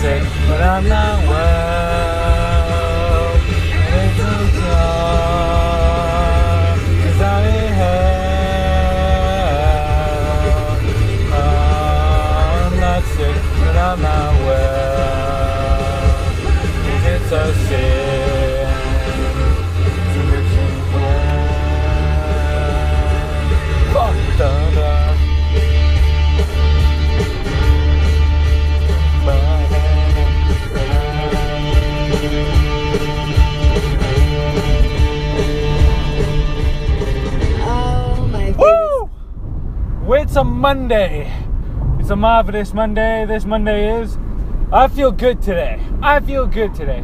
sick, but I'm not well. And it's okay, 'cause I'm in hell. I'm not sick, but I'm not well. 'Cause it's a sin to mix in hell. Fuck the It's a Monday. It's a marvelous Monday. This Monday is. I feel good today.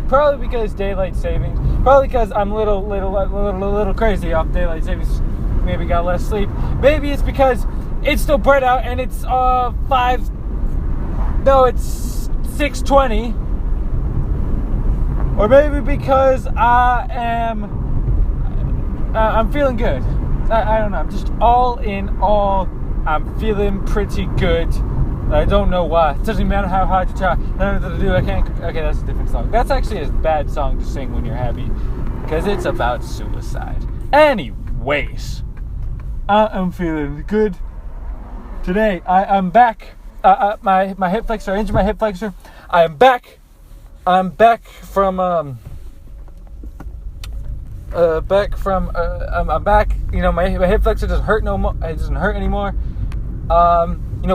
Probably because daylight savings. Probably because I'm a little crazy off daylight savings. Maybe got less sleep. Maybe it's because it's still bright out and it's 6:20. Or maybe because I'm feeling good. I don't know. I'm just all in all. I'm feeling pretty good. I don't know why. It doesn't matter how hard you try. Nothing to do. I can't. Okay, that's a different song. That's actually a bad song to sing when you're happy, because it's about suicide. Anyways, I'm feeling good today. I'm back. My hip flexor. I injured my hip flexor. I'm back. I'm back from. I'm back. You know, my hip flexor doesn't hurt no more. It doesn't hurt anymore.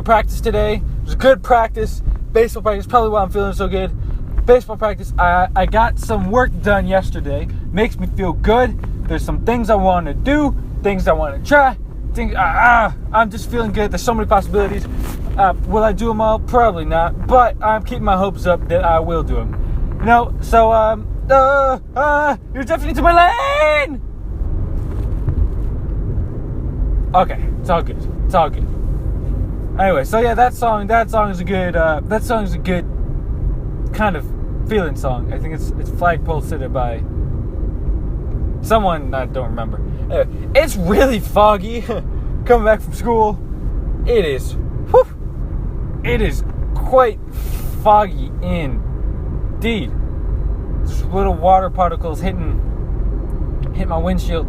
Practice today. It was a good practice. Baseball practice. Probably why I'm feeling so good. Baseball practice. I got some work done yesterday. Makes me feel good. There's some things I want to do. Things I want to try. I'm just feeling good. There's so many possibilities. Will I do them all? Probably not. But I'm keeping my hopes up that I will do them. You're definitely to my lane! Okay, it's all good. Anyway, so yeah, that song is a good kind of feeling song. I think it's Flagpole Sitter by someone I don't remember. Anyway, it's really foggy coming back from school. It is quite foggy indeed. Just little water particles hit my windshield.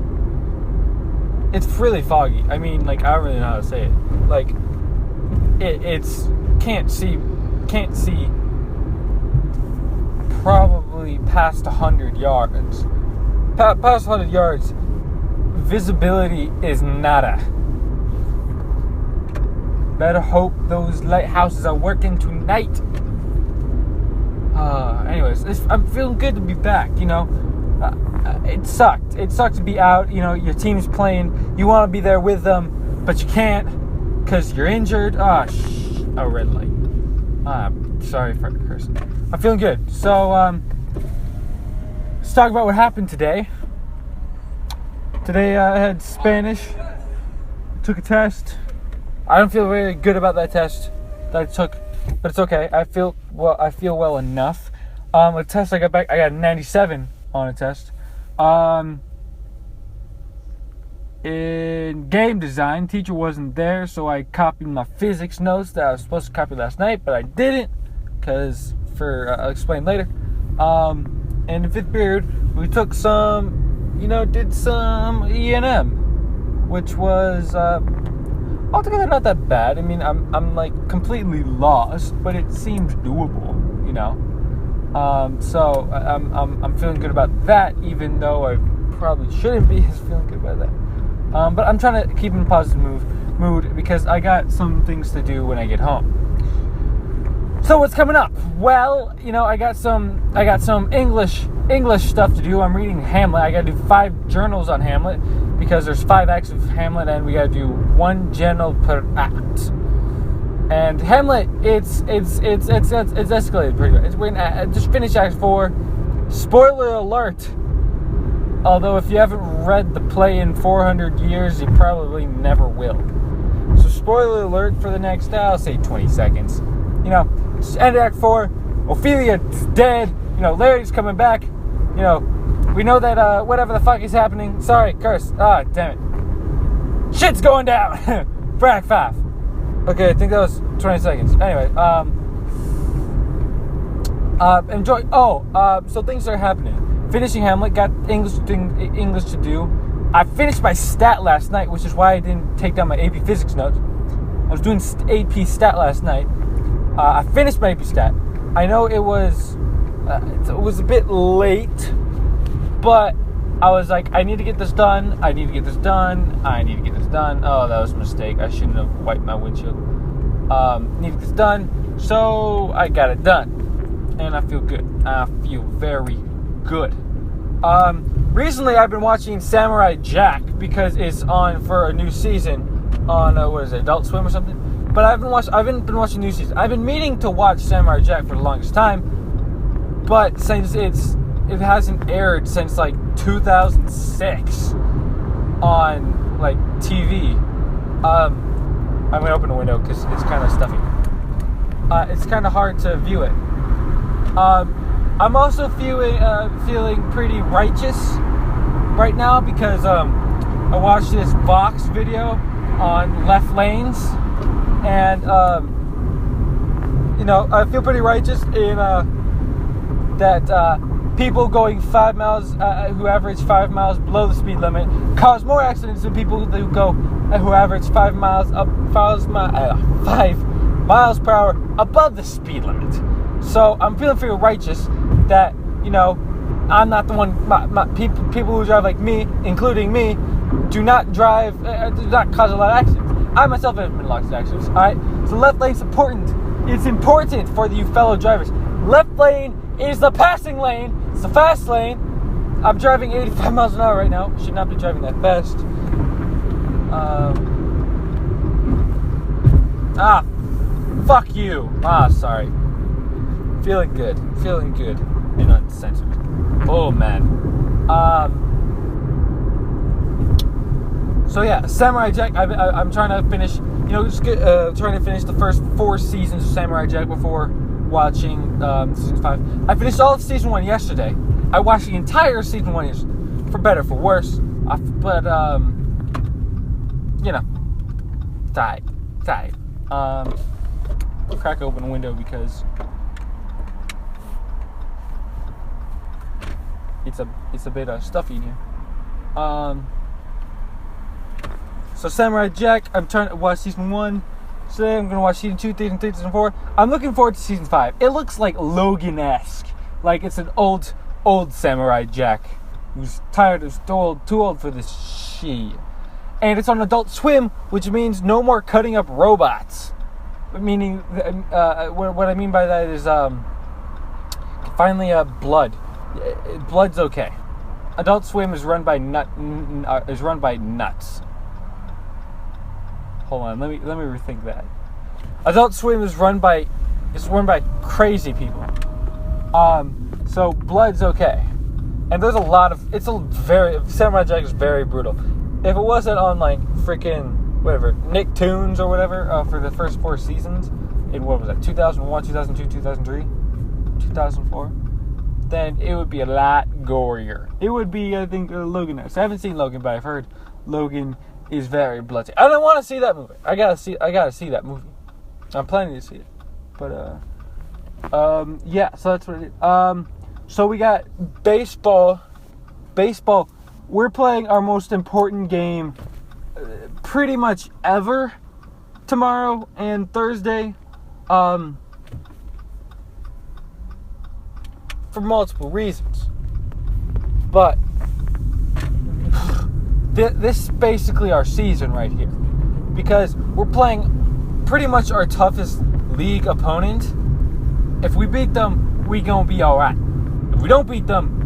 It's really foggy. I mean, like, I don't really know how to say it. Like, it's can't see probably past 100 yards. Past 100 yards, visibility is nada. Better hope those lighthouses are working tonight. Anyways, I'm feeling good to be back, you know. It sucked. It sucked to be out, you know, your team's playing. You want to be there with them, but you can't because you're injured. A red light. Sorry for cursing. I'm feeling good. So, let's talk about what happened today. Today I had Spanish. Took a test. I don't feel very good about that test that I took, but it's okay. I feel well enough. A test I got back, I got a 97 on a test. In game design, teacher wasn't there, so I copied my physics notes that I was supposed to copy last night, but I didn't, because I'll explain later. And in 5th period, we took did some E&M, which was altogether not that bad. I mean, I'm like completely lost, but it seemed doable, you know. So I'm feeling good about that, even though I probably shouldn't be feeling good about that. But I'm trying to keep in a positive mood because I got some things to do when I get home. So what's coming up? Well, you know, I got some English stuff to do. I'm reading Hamlet. I got to do 5 journals on Hamlet because there's 5 acts of Hamlet, and we got to do 1 journal per act. And Hamlet, it's escalated pretty good. We're gonna just finish Act 4. Spoiler alert. Although if you haven't read the play in 400 years, you probably never will. So spoiler alert for the next, I'll say 20 seconds. You know, just end Act 4. Ophelia's dead. You know, Larry's coming back. You know, we know that whatever the fuck is happening. Sorry, curse. Damn it. Shit's going down. For Act 5. Okay, I think that was 20 seconds. Anyway, Enjoy. So things are happening. Finishing Hamlet, got English to do. I finished my stat last night, which is why I didn't take down my AP Physics notes. I was doing AP Stat last night. I finished my AP Stat. I know it was a bit late, but I was like, I need to get this done. Oh, that was a mistake. I shouldn't have wiped my windshield. Need to get this done, so I got it done. And I feel good. I feel very good. Recently I've been watching Samurai Jack because it's on for a new season on Adult Swim or something. But I haven't been watching new season. I've been meaning to watch Samurai Jack for the longest time, but since it hasn't aired since like 2006 on like TV. I'm gonna open the window because it's kind of stuffy. It's kind of hard to view it. I'm also feeling pretty righteous right now because I watched this Vox video on left lanes, and I feel pretty righteous in that people going 5 miles, who average 5 miles below the speed limit, cause more accidents than people who average 5 miles per hour above the speed limit. So I'm feeling pretty righteous that, I'm not the one, people who drive like me, including me, do not cause a lot of accidents. I myself have been in lots of accidents, alright? So left lane's important. It's important for you fellow drivers. Left lane is the passing lane. It's the fast lane. I'm driving 85 miles an hour right now. Should not be driving that fast. Fuck you. Sorry. Feeling good and uncensored. Oh man. So yeah, Samurai Jack. I'm trying to finish. Trying to finish the first 4 seasons of Samurai Jack before watching season 5. I finished all of season 1 yesterday. I watched the entire season 1 yesterday, for better, for worse. Tired. I'll crack open a window because it's a bit stuffy in here. So Samurai Jack, I'm trying to watch season 1. Today I'm going to watch season 2, season 3, season 4. I'm looking forward to season 5. It looks like Logan-esque. Like it's an old Samurai Jack who's too old for this shit. And it's on Adult Swim, which means no more cutting up robots. Meaning, what I mean by that is, finally, blood. Blood's okay. Adult Swim is run by nuts. Hold on, let me rethink that. Adult Swim is run by crazy people. So blood's okay. And there's a lot of Samurai Jack is very brutal. If it wasn't on like freaking whatever Nicktoons or whatever for the first 4 seasons in what was that 2001, 2002, 2003, 2004, then it would be a lot gorier. It would be, I think, Logan. I haven't seen Logan, but I've heard Logan is very bloody. I don't want to see that movie. I gotta see that movie. I'm planning to see it, but yeah. So that's what it is. So we got baseball. We're playing our most important game, pretty much ever, tomorrow and Thursday. For multiple reasons, but this is basically our season right here, because we're playing pretty much our toughest league opponent. If we beat them, we gonna be alright. If we don't beat them,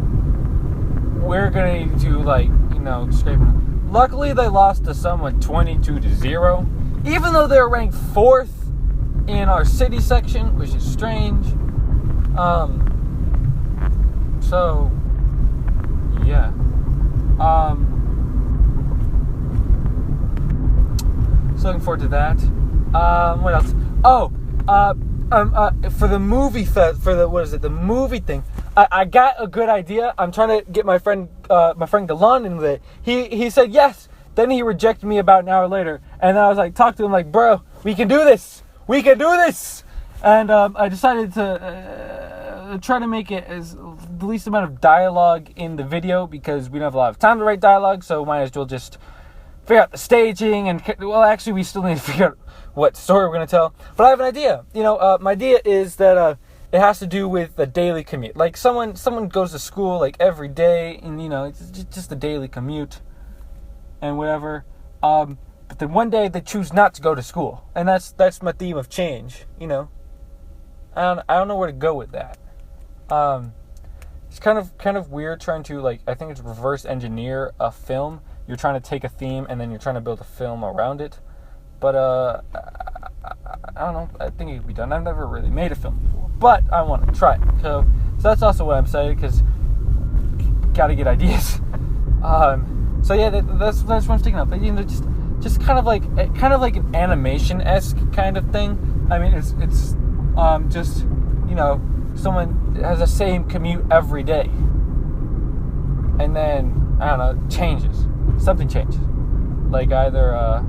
we're gonna need to scrape them. Luckily, they lost to someone 22-0, even though they're ranked 4th in our city section, which is strange. So yeah. So looking forward to that. What else? For the movie the movie thing. I got a good idea. I'm trying to get my friend Galan in with it. He said yes. Then he rejected me about an hour later, and I was like, talk to him like, bro, we can do this. And I decided to try to make it as the least amount of dialogue in the video, because we don't have a lot of time to write dialogue, so might as well just figure out the staging, and, well, actually, we still need to figure out what story we're going to tell. But I have an idea. My idea is that it has to do with the daily commute. Like, someone goes to school, like, every day, and, it's just a daily commute and whatever. But then one day they choose not to go to school, and that's my theme of change. I don't know where to go with that. It's kind of weird trying to, like, I think it's reverse engineer a film. You're trying to take a theme and then you're trying to build a film around it. But I don't know. I think it could be done. I've never really made a film before, but I want to try it. So that's also what I'm saying, because got to get ideas. So yeah, that's what I'm thinking of. Just kind of like an animation-esque kind of thing. I mean, it's just, someone has the same commute every day, and then I don't know, changes. Something changes. Like either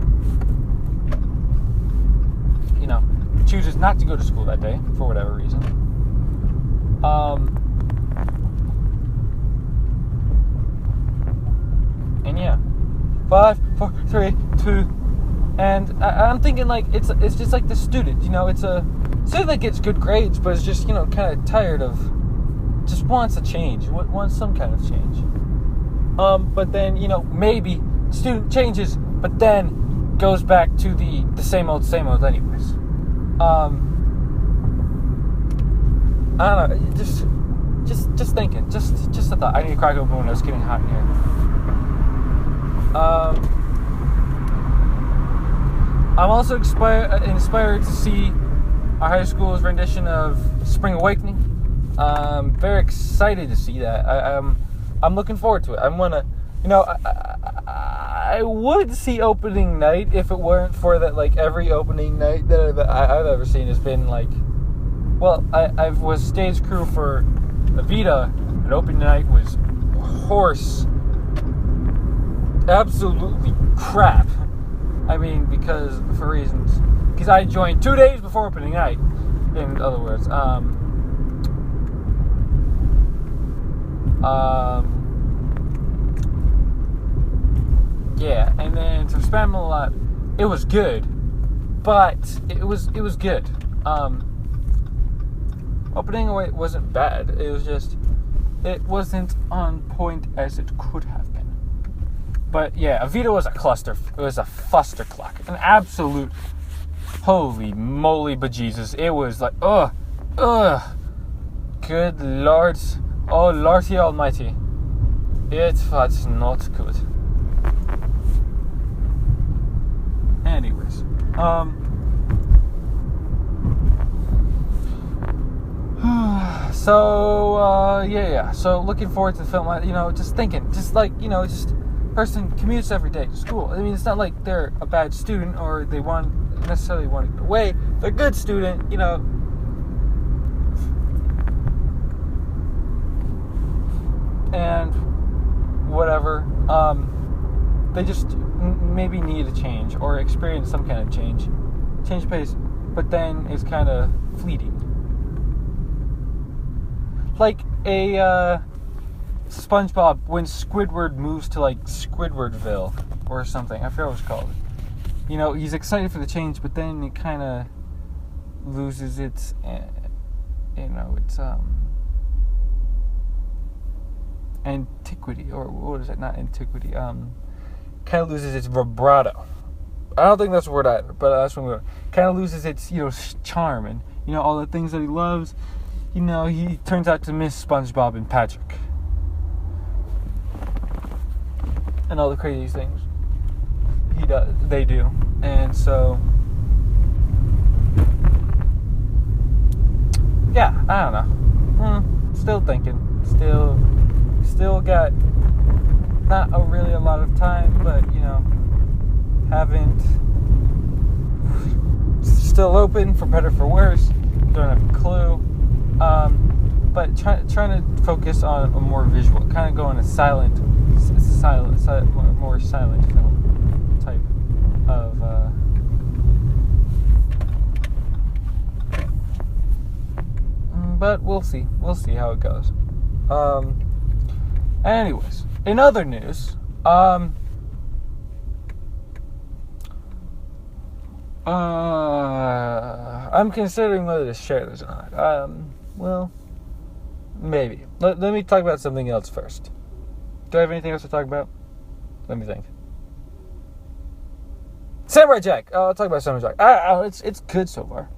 chooses not to go to school that day for whatever reason. And yeah, 5, 4, 3, 2, and I'm thinking like it's just like the student, it's a student that gets good grades, but it's just kind of tired of, just wants a change, wants some kind of change. But then maybe student changes, but then goes back to the same old anyways. I don't know, just thinking, just a thought. I need to crack open when it's getting hot in here. I'm also inspired to see our high school's rendition of Spring Awakening. Very excited to see that. I'm looking forward to it. I'm gonna, I would see opening night if it weren't for that, like, every opening night that I've ever seen has been like, well, I was stage crew for Evita, and opening night was horse, absolutely crap. I mean, because I joined 2 days before opening night, in other words. Yeah, and then to spam a lot, it was good, but it was good. Opening away wasn't bad. It was just, it wasn't on point as it could have been. But yeah, Evita was a cluster. It was a fustercluck, an absolute holy moly bejesus. It was like, good lord, oh lordy almighty, it was not good. Anyways, yeah. So looking forward to the film. Just thinking, just person commutes every day to school. I mean, it's not like they're a bad student or they necessarily want to get away. They're a good student, and whatever. They just maybe need a change or experience some kind of change pace, but then it's kind of fleeting. Like a SpongeBob when Squidward moves to like Squidwardville or something. I forget what it's called. He's excited for the change, but then it kind of loses its, antiquity, or what is it? Not antiquity. Kind of loses its vibrato. I don't think that's a word either, but that's what we're kind of loses its, charm and, all the things that he loves. He turns out to miss SpongeBob and Patrick. And all the crazy things they do. And so, yeah, I don't know. Still thinking. Still got not really a lot of time, but, haven't, still open, for better for worse, don't have a clue, but trying to focus on a more visual, kind of go in a more silent film type of, but we'll see. We'll see how it goes. Anyways, in other news, I'm considering whether to share this or not. Well, maybe. Let me talk about something else first. Do I have anything else to talk about? Let me think. Samurai Jack. I'll talk about Samurai Jack. It's good so far.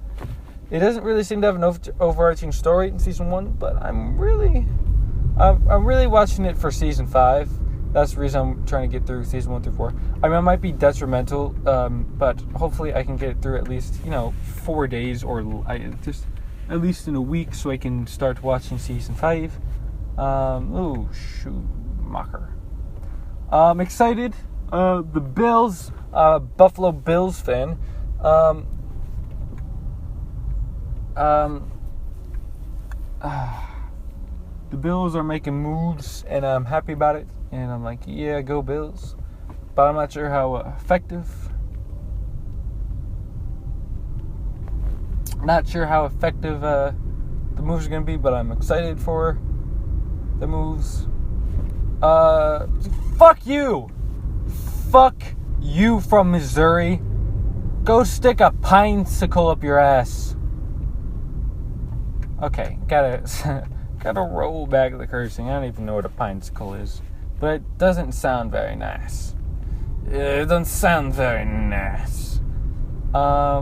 It doesn't really seem to have an overarching story in season 1, but I'm really watching it for season 5. That's the reason I'm trying to get through season 1 through 4. I mean, it might be detrimental, but hopefully I can get it through at least 4 days or just at least in a week, so I can start watching season 5. Schumacher. I'm excited. The Bills, Buffalo Bills fan. The Bills are making moves, and I'm happy about it. And I'm like, yeah, go Bills. But I'm not sure how effective. Not sure how effective the moves are going to be, but I'm excited for the moves. Fuck you! Fuck you from Missouri. Go stick a pinesicle up your ass. Okay, gotta roll back the cursing. I don't even know what a pinesicle is. But it doesn't sound very nice. It doesn't sound very nice. Yeah.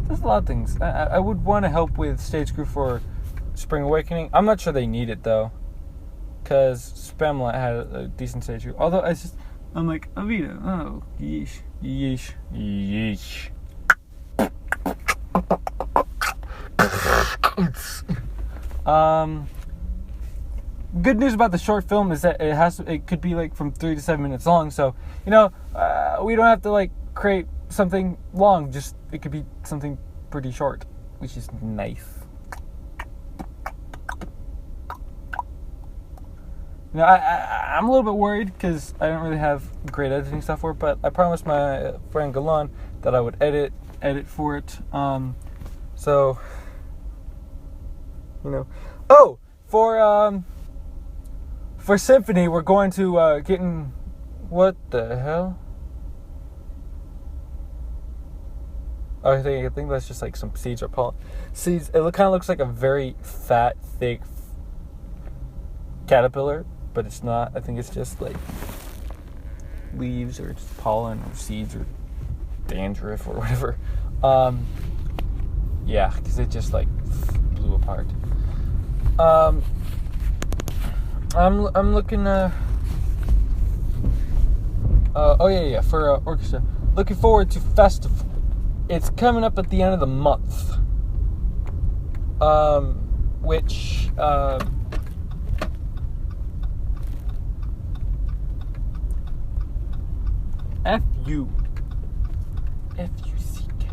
There's a lot of things. I would want to help with stage crew for Spring Awakening. I'm not sure they need it, though. Because Spamlet had a decent stage crew. Although, I'm like, Avita, oh, yeesh, yeesh, yeesh. Good news about the short film is that it could be like from 3 to 7 minutes long. So, we don't have to like create something long. Just it could be something pretty short, which is nice. I'm a little bit worried because I don't really have great editing software, but I promised my friend Galan that I would edit for it. So, for Symphony, we're going to getting what the hell? I think that's just like some seeds or pollen. Seeds. It kind of looks like a very fat, thick caterpillar, but it's not. I think it's just like leaves or just pollen or seeds or dandruff or whatever. Yeah, because it just like blew apart. I'm looking. For orchestra. Looking forward to festival. It's coming up at the end of the month. Which F-U-C-K.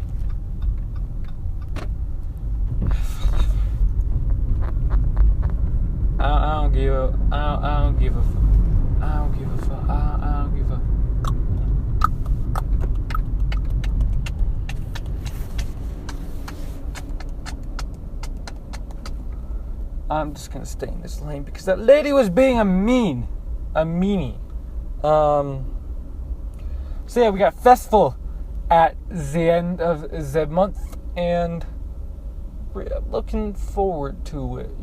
I don't give a I'm just gonna stay in this lane because that lady was being a meanie. So yeah, we got festival at the end of the month, and we're looking forward to it.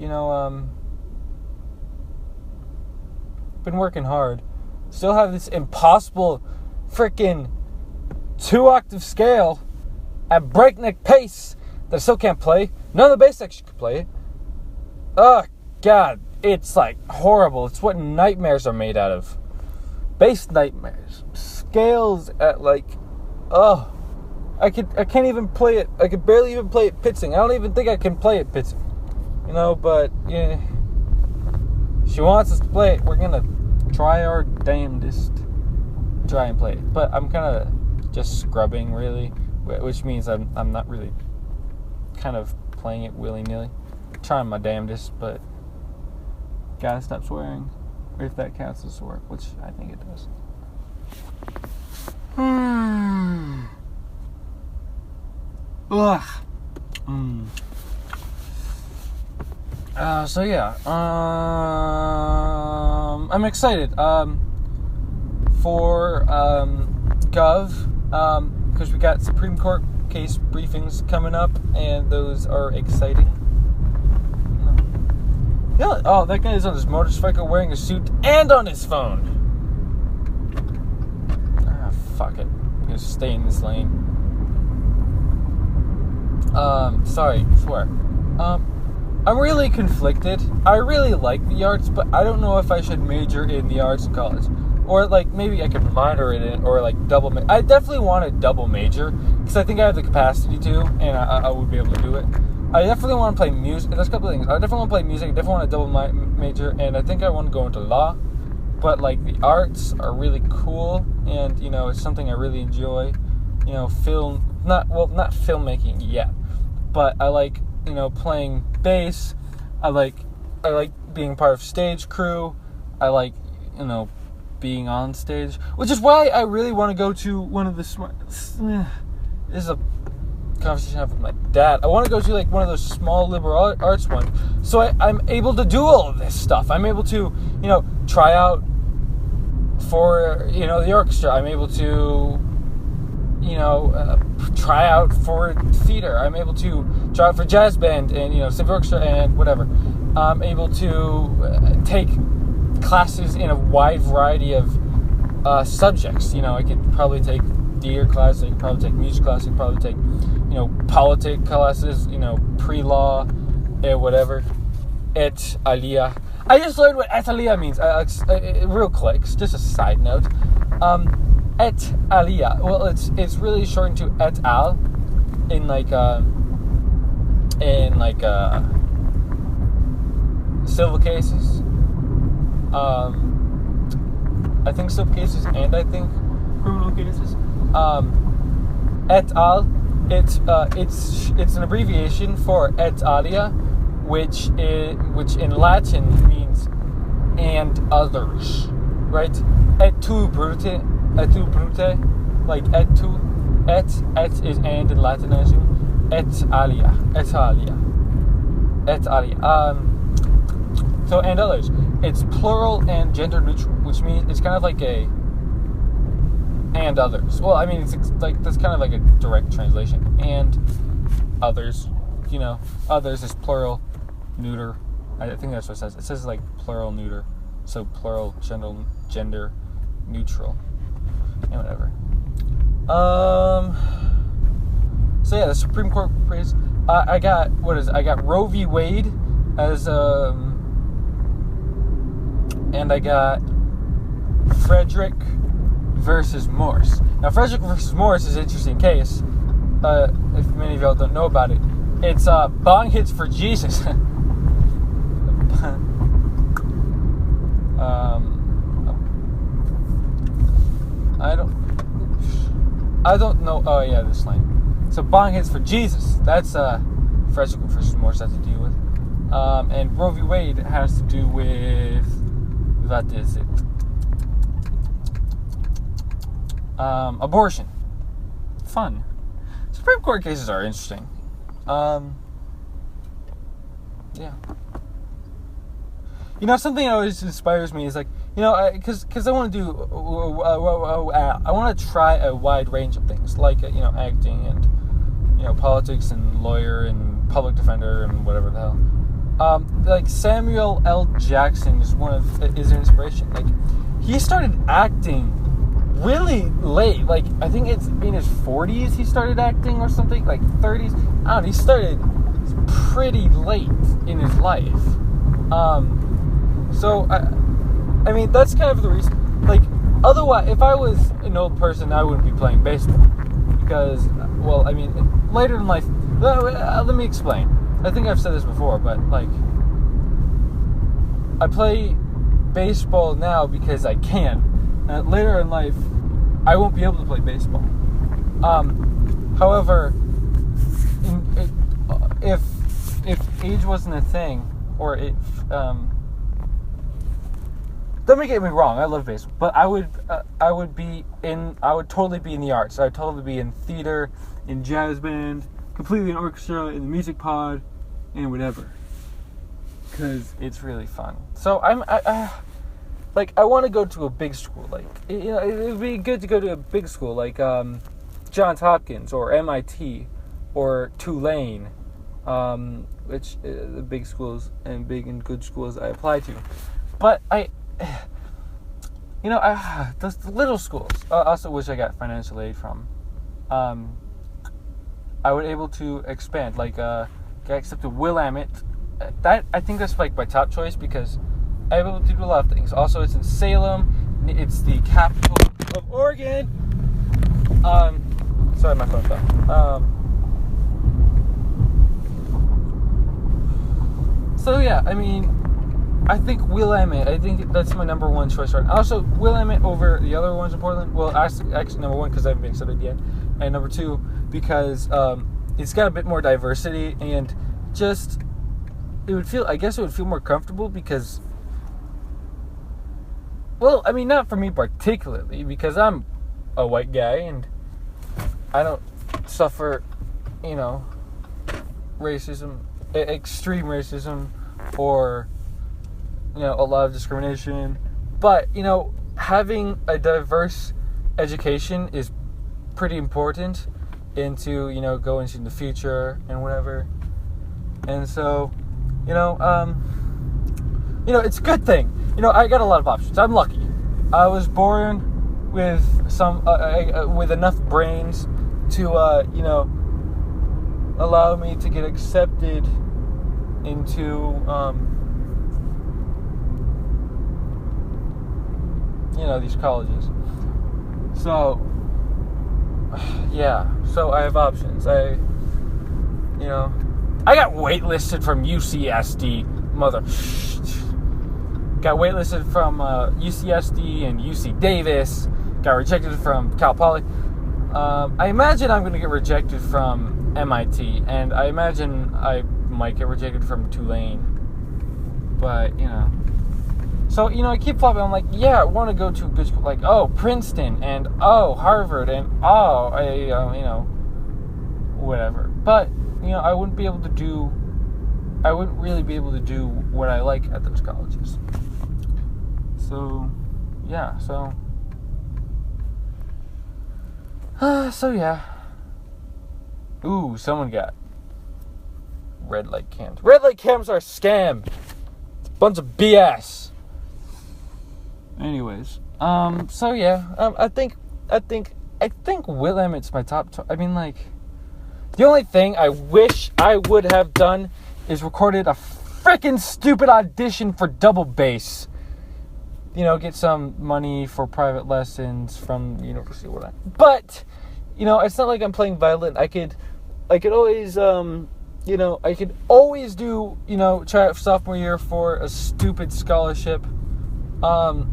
Been working hard. Still have this impossible freaking 2-octave scale at breakneck pace that I still can't play. None of the bass section can play it. Oh God, it's like horrible. It's what nightmares are made out of. Bass nightmares. Scales at like, I can't even play it. I could barely even play it pitching. I don't even think I can play it pitching. But yeah, she wants us to play it. We're gonna try our damnedest to try and play it. But I'm kind of just scrubbing really, which means I'm not really kind of playing it willy-nilly. Trying my damnedest, but gotta stop swearing, if that counts as swear, which I think it does. Ugh. So yeah, I'm excited for Gov because we got Supreme Court case briefings coming up, and those are exciting. Yeah. Oh, that guy is on his motorcycle wearing a suit and on his phone. Fuck it. I'm gonna stay in this lane. Sorry, swear. I'm really conflicted. I really like the arts, but I don't know if I should major in the arts in college. Or, like, maybe I could minor in it, or, like, double major. I definitely want a double major, because I think I have the capacity to, and I would be able to do it. I definitely want to play music. There's a couple of things. I definitely want to play music. I definitely want a double major, and I think I want to go into law. But, like, the arts are really cool, and, you know, it's something I really enjoy. You know, not filmmaking yet, but I like, you know, playing bass. I like being part of stage crew. I like, you know, being on stage, which is why I really want to go to one of the this is a conversation I have with my dad. I want to go to, like, one of those small liberal arts ones, so I'm able to do all of this stuff. I'm able to, you know, try out for, you know, the orchestra. I'm able to, you know, try out for theater. I'm able to try out for jazz band and, you know, symphony orchestra and whatever. I'm able to take classes in a wide variety of subjects. You know, I could probably take theater classes, I could probably take music classes, I could probably take, you know, politics classes, you know, pre-law, whatever. Et alia. I just learned what et alia means. Real quick, just a side note. Et alia. Well, it's really shortened to et al. in civil cases. I think civil cases, and I think criminal cases. Et al. It's an abbreviation for et alia, which in Latin means and others, right? Et tu brute, like et tu, et is and in Latin, I assume. Et alia. So and others. It's plural and gender neutral, which means it's kind of like a and others. Well, I mean, it's like that's kind of like a direct translation. And others, you know, others is plural, neuter. I think that's what it says. It says like plural, neuter. So plural, gender neutral, and whatever. So yeah, the Supreme Court praise. I got Roe v. Wade as and I got Frederick versus Morse. Now, Frederick versus Morse is an interesting case. If many of y'all don't know about it, it's bong hits for Jesus. I don't know. Oh yeah, this line. So bong hits for Jesus. That's Frederick versus Morse has to deal with. And Roe v. Wade has to do with, what is it? Abortion. Fun. Supreme Court cases are interesting. Yeah. You know, something that always inspires me is like, you know, because I want to do, I want to try a wide range of things, like, you know, acting and, you know, politics and lawyer and public defender and whatever the hell. Like Samuel L. Jackson is is an inspiration. Like, he started acting really late. Like, I think it's in his 40s he started acting or something, like 30s. I don't know. He started pretty late in his life. So I mean, that's kind of the reason. Like, otherwise, if I was an old person, I wouldn't be playing baseball because, well, I mean, later in life. Let me explain. I think I've said this before, but, like, I play baseball now because I can. Later in life, I won't be able to play baseball. However, if age wasn't a thing, or if don't get me wrong, I love baseball, but I would totally be in the arts. I'd totally be in theater, in jazz band, completely an orchestra in the music pod and whatever, because it's really fun. So I want to go to a big school. Like, it would be good to go to a big school like Johns Hopkins or MIT or Tulane, which the big schools and big and good schools I apply to. But those little schools. I also wish I got financial aid from. I would able to expand, like get accepted Willamette. That I think that's like my top choice because I'm able to do a lot of things. Also, it's in Salem. It's the capital of Oregon. Sorry, my phone fell. So yeah, I mean, I think Willamette. I think that's my number one choice right now. Also, Willamette over the other ones in Portland. Well, actually number one because I haven't been accepted yet, and number two because it's got a bit more diversity and just it would feel more comfortable because. Well, I mean, not for me particularly because I'm a white guy and I don't suffer, racism, extreme racism, or a lot of discrimination. But having a diverse education is pretty important into going into the future and whatever. And so, it's a good thing. I got a lot of options. I'm lucky. I was born with with enough brains to allow me to get accepted into these colleges. So yeah, so I have options. I got waitlisted from UCSD, got waitlisted from UCSD and UC Davis. Got rejected from Cal Poly. I imagine I'm going to get rejected from MIT, and I imagine I might get rejected from Tulane. But so I keep flopping. I'm like, yeah, I want to go to a good school, like Princeton and Harvard and whatever. But I wouldn't really be able to do what I like at those colleges. So yeah, so yeah. Ooh, someone got red light cams. Red light cams are a scam. It's a bunch of BS. Anyways, so yeah, I think Willamette's my top. I mean, like, the only thing I wish I would have done is recorded a freaking stupid audition for double bass. Get some money for private lessons from the university or whatever. But, it's not like I'm playing violin. I could always, I could always do, try out sophomore year for a stupid scholarship. And,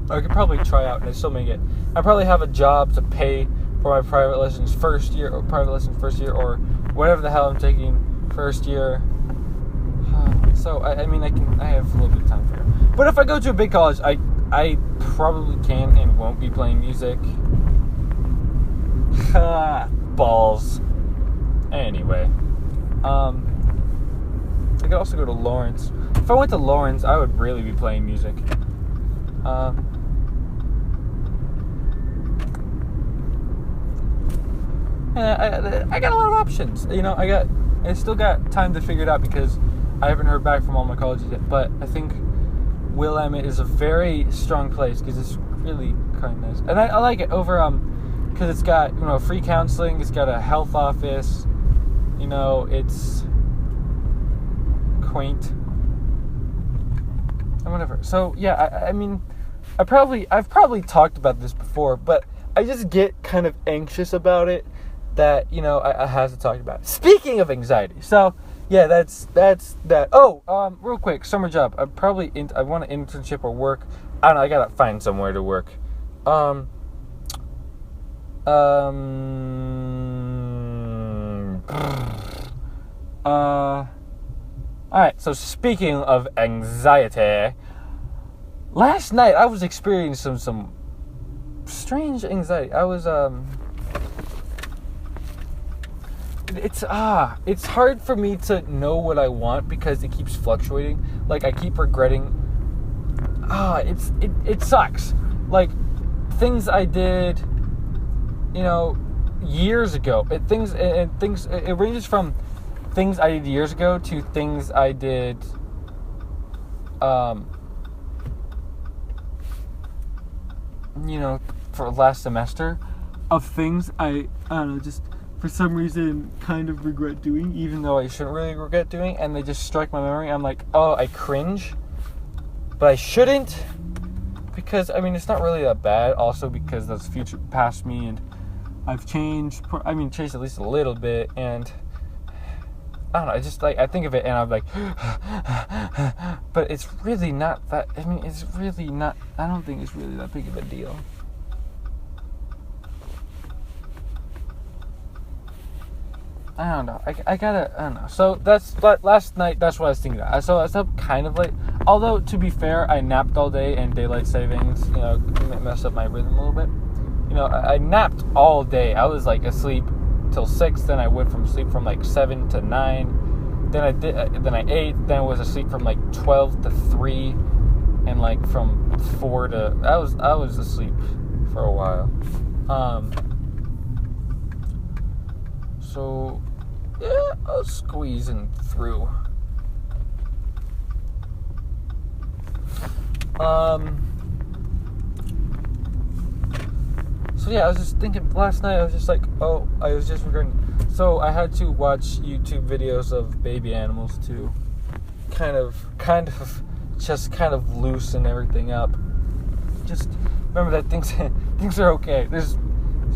I could probably try out and I still make it. I probably have a job to pay for my private lessons first year, or whatever the hell I'm taking first year. So I have a little bit of time for it. But if I go to a big college, I probably can and won't be playing music. Balls. Anyway, I could also go to Lawrence. If I went to Lawrence, I would really be playing music. I got a lot of options. I still got time to figure it out because I haven't heard back from all my colleges yet. But I think Willamette is a very strong place because it's really kind of nice, and I like it over because it's got free counseling. It's got a health office. It's quaint and whatever. So yeah, I've probably talked about this before, but I just get kind of anxious about it. That I have to talk about. Speaking of anxiety, so yeah, that's that. Oh, real quick, summer job. I want an internship or work. I don't know. I gotta find somewhere to work. All right. So speaking of anxiety, last night I was experiencing some strange anxiety. I was it's hard for me to know what I want because it keeps fluctuating. Like, I keep regretting. It sucks. Like, things I did, years ago. It ranges from things I did years ago to things I did for last semester, of things I don't know, just for some reason kind of regret doing, even though I shouldn't really regret doing, and they just strike my memory. I'm like, oh, I cringe, but I shouldn't, because it's not really that bad. Also, because that's future past me, and I've changed. Changed at least a little bit, and I don't know. I just I think of it, and I'm like, but it's really not that. It's really not. I don't think it's really that big of a deal. I don't know. I don't know. So last night, that's what I was thinking about. So I was up kind of late. Although, to be fair, I napped all day, and daylight savings, messed up my rhythm a little bit. I napped all day. I was asleep till 6. Then I went from sleep from 7 to 9. Then I ate. Then I was asleep from 12 to 3, and from 4 to I was asleep for a while. So yeah, I was squeezing through. So yeah, I was just thinking last night. I was just I was just regretting. So I had to watch YouTube videos of baby animals to kind of loosen everything up. Just remember that things are okay. There's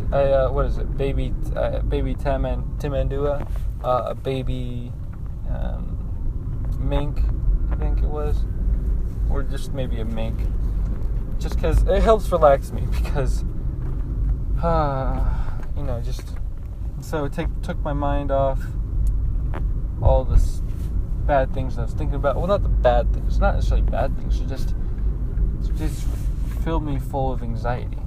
what is it? Baby Timandua, a baby mink, I think it was, or just maybe a mink. Just because it helps relax me, because just so it took my mind off all this bad things I was thinking about. Well, not the bad things, not necessarily bad things. It just filled me full of anxiety.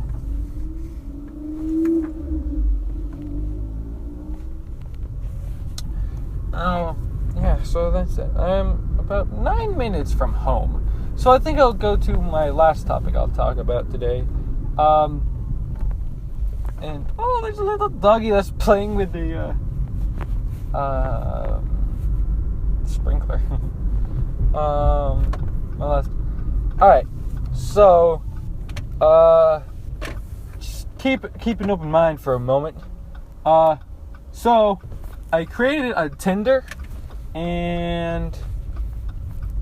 Yeah, so that's it. I'm about 9 minutes from home. So I think I'll go to my last topic I'll talk about today. And there's a little doggy that's playing with the sprinkler. Alright. So just keep an open mind for a moment. So I created a Tinder, and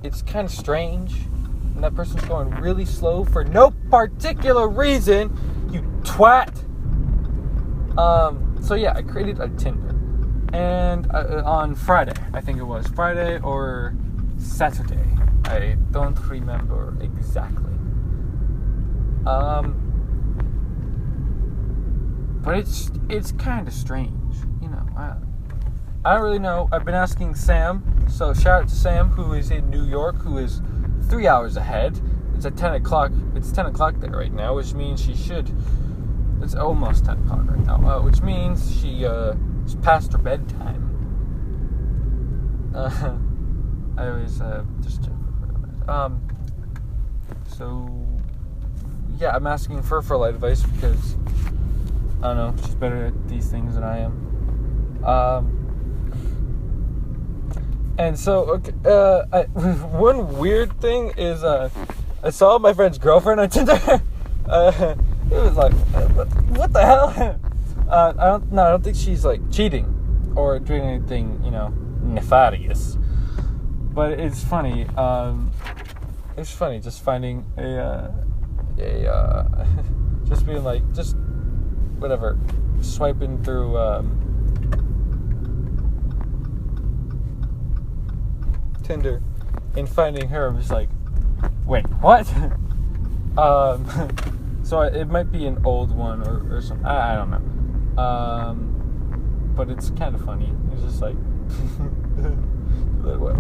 it's kind of strange. And that person's going really slow for no particular reason, you twat. So yeah, I created a Tinder, and on Friday, I think it was Friday or Saturday, I don't remember exactly. But it's kind of strange, I don't really know. I've been asking Sam, so shout out to Sam, who is in New York, who is 3 hours ahead. It's at 10 o'clock. It's 10 o'clock there right now, which means it's almost 10 o'clock right now, which means it's past her bedtime. I always just check for that. So yeah, I'm asking for light advice because I don't know, she's better at these things than I am. And so, one weird thing is, I saw my friend's girlfriend on Tinder. It was like, what the hell? I don't think she's cheating or doing anything, nefarious. But it's funny. It's funny just finding just being just whatever, swiping through Tinder and finding her. I'm just wait, what? So it might be an old one or something. I don't know. But it's kind of funny. It's just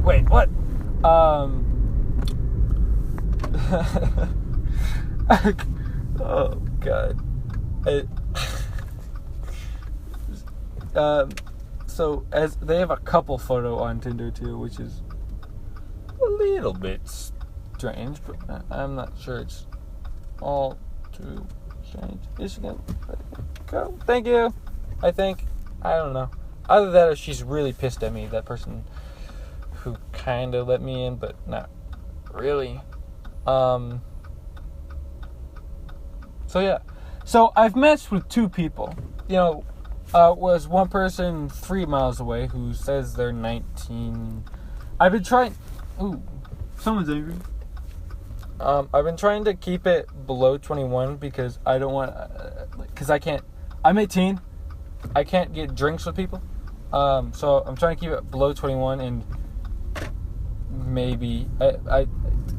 wait, what? Oh God. It, so as they have a couple photo on Tinder too, which is a little bit strange, but I'm not sure it's all too strange. Michigan, go. Thank you. I think. I don't know. Either that or she's really pissed at me, that person who kind of let me in, but not really. So yeah. So I've matched with two people. Was one person 3 miles away who says they're 19. I've been trying... Ooh, someone's angry. I've been trying to keep it below 21 because I don't want... Because I can't... I'm 18. I can't get drinks with people. So I'm trying to keep it below 21 and maybe...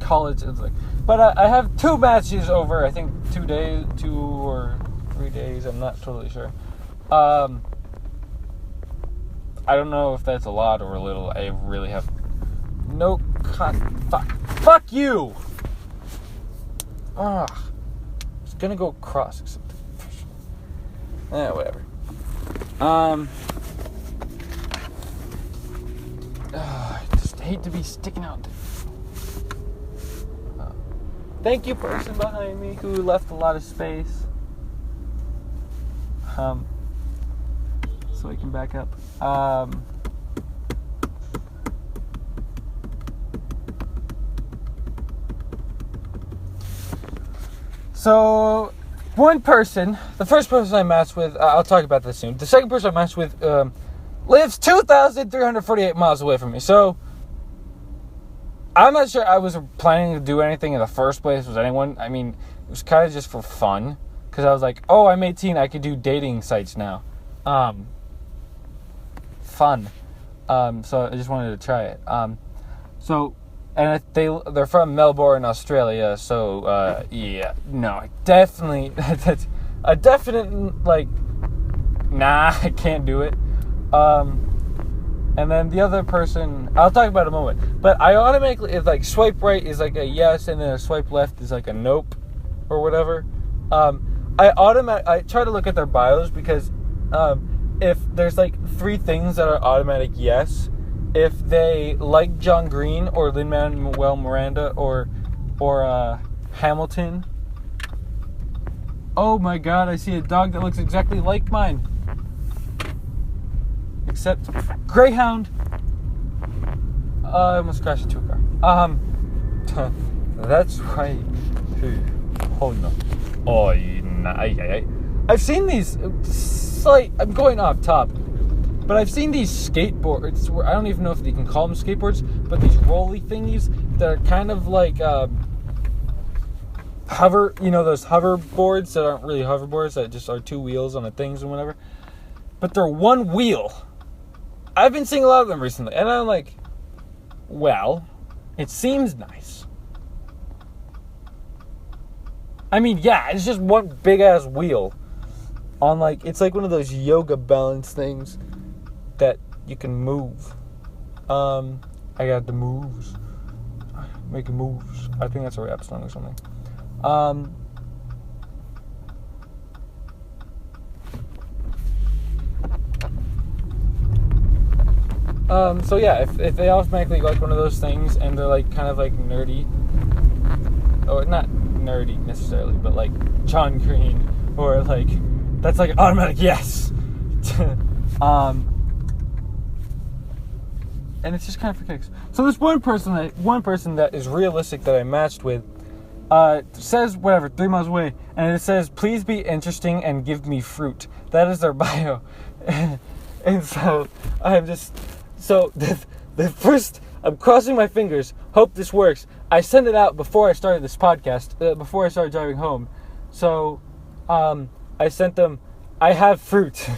college is like... But I have 2 matches over, I think, 2 or 3 days. I'm not totally sure. I don't know if that's a lot or a little. I really have no fuck you. It's gonna go across. Whatever. I just hate to be sticking out. Thank you, person behind me who left a lot of space. So I can back up. So one person, the first person I matched with, I'll talk about this soon. The second person I matched with lives 2,348 miles away from me. So I'm not sure I was planning to do anything in the first place with anyone. I mean, it was kind of just for fun. Because I was like, oh, I'm 18, I could do dating sites now. Fun. So I just wanted to try it. They're from Melbourne, Australia. So, definitely, that's a definite, like, nah, I can't do it. And then the other person, I'll talk about it in a moment. But I automatically, it's like swipe right is like a yes, and then a swipe left is like a nope, or whatever. I try to look at their bios because if there's like 3 things that are automatic yes, if they like John Green or Lin-Manuel Miranda or Hamilton. Oh my God! I see a dog that looks exactly like mine, except Greyhound. I almost crashed into a car. That's right. Oh no. Oh, I've seen these, I'm going off top, but I've seen these skateboards, where I don't even know if you can call them skateboards, but these rolly thingies that are kind of like those hoverboards that aren't really hoverboards, that just are 2 wheels on the things and whatever, but they're 1 wheel. I've been seeing a lot of them recently, and I'm like, well, it seems nice. I mean, yeah, it's just 1 big-ass wheel on, like, it's like one of those yoga balance things that you can move. I got the moves. Making moves. I think that's a rap song or something. So yeah, if they automatically like one of those things and they're like kind of like nerdy, or not nerdy necessarily, but like John Green, or like that's like automatic yes. And it's just kind of for kicks. So this one person that is realistic that I matched with says whatever 3 miles away, and it says please be interesting and give me fruit. That is their bio. And so the first, I'm crossing my fingers, hope this works. I sent it out before I started this podcast, before I started driving home. So, I sent them, I have fruit.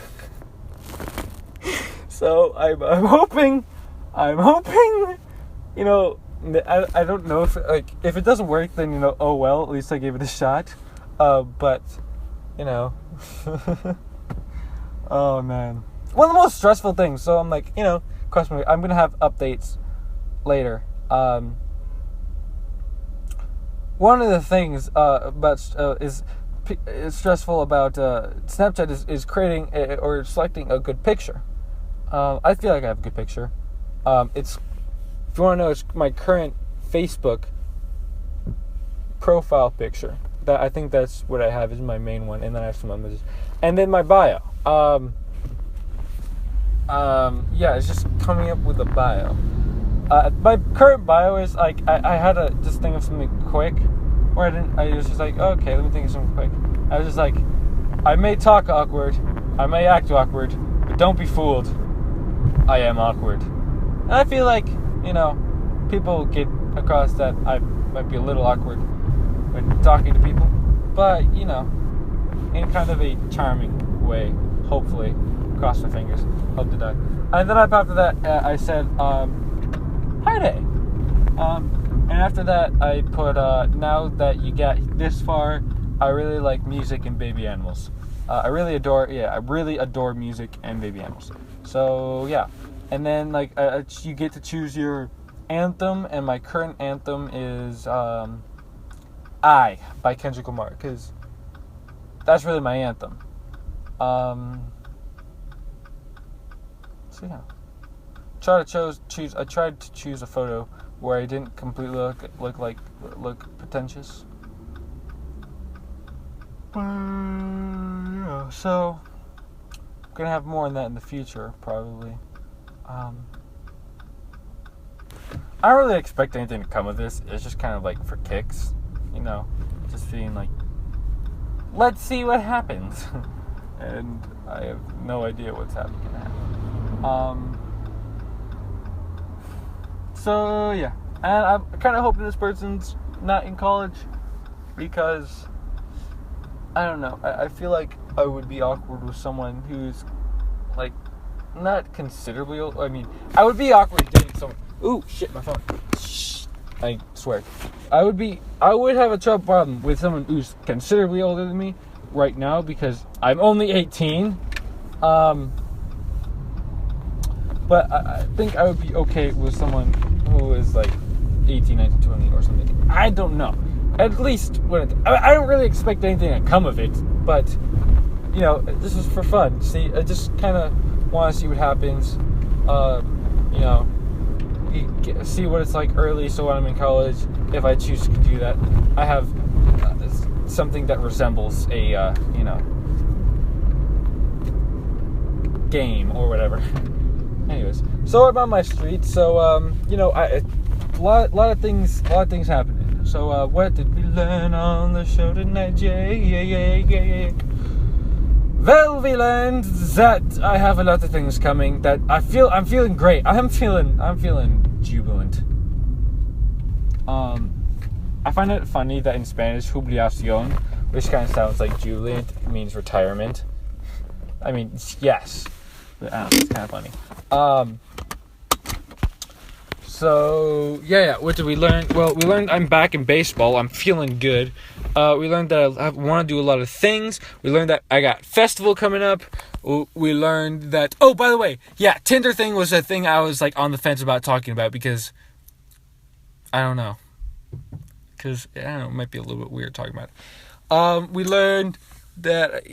So, I'm hoping, I don't know if it doesn't work, then, oh well, at least I gave it a shot. But, oh man. One of the most stressful things, so I'm like, I'm going to have updates later. One of the things is stressful about Snapchat is creating or selecting a good picture. I feel like I have a good picture. It's, if you want to know, it's my current Facebook profile picture. That, I think that's what I have is my main one, and then I have some images, and then my bio. Yeah, it's just coming up with a bio. My current bio is like I had to just think of something quick, where I was just like, okay, let me think of something quick. I was just like, I may talk awkward, I may act awkward, but don't be fooled, I am awkward. And I feel like, people get across that I might be a little awkward when talking to people, but, in kind of a charming way, hopefully. Cross my fingers, hope to die. And then after that, I said, hi day. And after that, I put, now that you get this far, I really like music and baby animals. I really adore music and baby animals. So, yeah. And then, you get to choose your anthem, and my current anthem is, I, by Kendrick Lamar, because that's really my anthem. So, yeah. I tried to choose a photo where I didn't completely look pretentious. Yeah, so I'm gonna have more on that in the future, probably. I don't really expect anything to come of this. It's just kind of like for kicks, just being like, let's see what happens. And I have no idea what's gonna happen. So yeah, and I'm kind of hoping this person's not in college, because I don't know. I feel like I would be awkward with someone who's like not considerably old. I mean, I would be awkward dating someone. Ooh, shit, my phone. Shh, I swear. I would have a trouble problem with someone who's considerably older than me right now, because I'm only 18. But I think I would be okay with someone who is like 18, 19, 20 or something. I don't know. At least, I don't really expect anything to come of it. But, this is for fun. See, I just kind of want to see what happens. See what it's like early, so when I'm in college, if I choose to do that, I have something that resembles a, game or whatever. Anyways, so I'm on my street. So a lot of things happening. So what did we learn on the show tonight, Jay? Well, we learned that I have a lot of things coming. That I'm feeling great. I'm feeling jubilant. I find it funny that in Spanish, jubilación, which kind of sounds like jubilant, means retirement. I mean, yes. But I don't know, it's kind of funny. So, yeah, what did we learn? Well, we learned I'm back in baseball. I'm feeling good. We learned that I want to do a lot of things. We learned that I got festival coming up. We learned that... Oh, by the way, yeah, Tinder thing was a thing I was, on the fence about talking about, because... I don't know. Because, I don't know, it might be a little bit weird talking about it. We learned... that,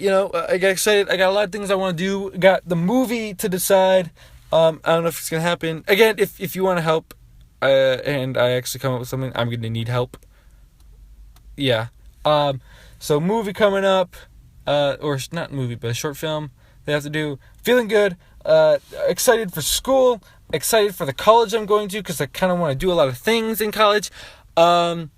I got excited. I got a lot of things I want to do. Got the movie to decide. I don't know if it's going to happen. Again, if you want to help, and I actually come up with something, I'm going to need help. Yeah. So movie coming up, or not movie, but a short film they have to do. Feeling good. Excited for school. Excited for the college I'm going to, because I kind of want to do a lot of things in college. But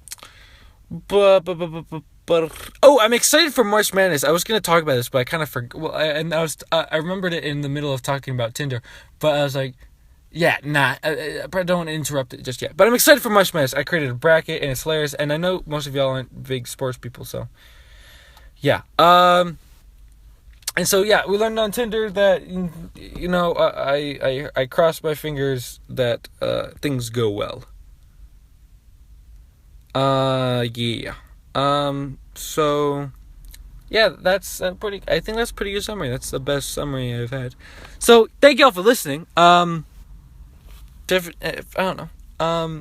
I'm excited for March Madness. I was going to talk about this, but I kind of forgot. Well, I remembered it in the middle of talking about Tinder, but I was like, yeah, I don't want to interrupt it just yet. But I'm excited for March Madness. I created a bracket, and it's hilarious, and I know most of y'all aren't big sports people, so yeah. And so yeah, we learned on Tinder that I cross my fingers that things go well. Yeah. So, yeah, that's I think that's a pretty good summary. That's the best summary I've had. So, thank y'all for listening. I don't know. I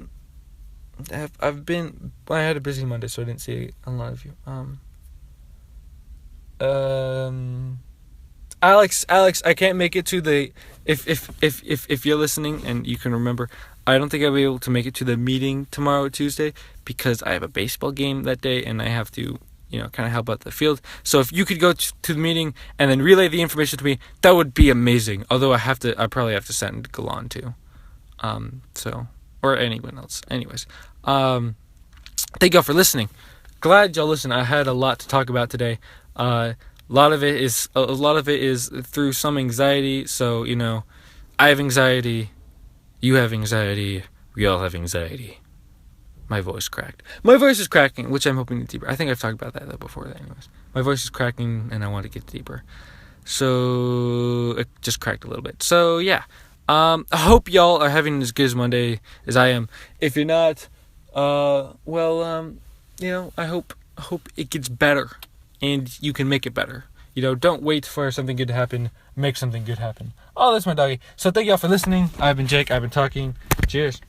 had a busy Monday, so I didn't see a lot of you. Alex, I can't make it to the if you're listening and you can remember, I don't think I'll be able to make it to the meeting tomorrow, Tuesday, because I have a baseball game that day and I have to, kind of help out the field. So if you could go to the meeting and then relay the information to me, that would be amazing. Although I probably have to send Galan too. Or anyone else. Anyways, thank y'all for listening. Glad y'all listened. I had a lot to talk about today. A lot of it is through some anxiety. So I have anxiety. You have anxiety. We all have anxiety. My voice cracked. My voice is cracking, which I'm hoping to get deeper. I think I've talked about that before. Anyways, my voice is cracking, and I want to get deeper. So it just cracked a little bit. So yeah. I hope y'all are having as good as Monday as I am. If you're not, I hope it gets better and you can make it better. Don't wait for something good to happen. Make something good happen. Oh, that's my doggy. So thank y'all for listening. I've been Jake. I've been talking. Cheers.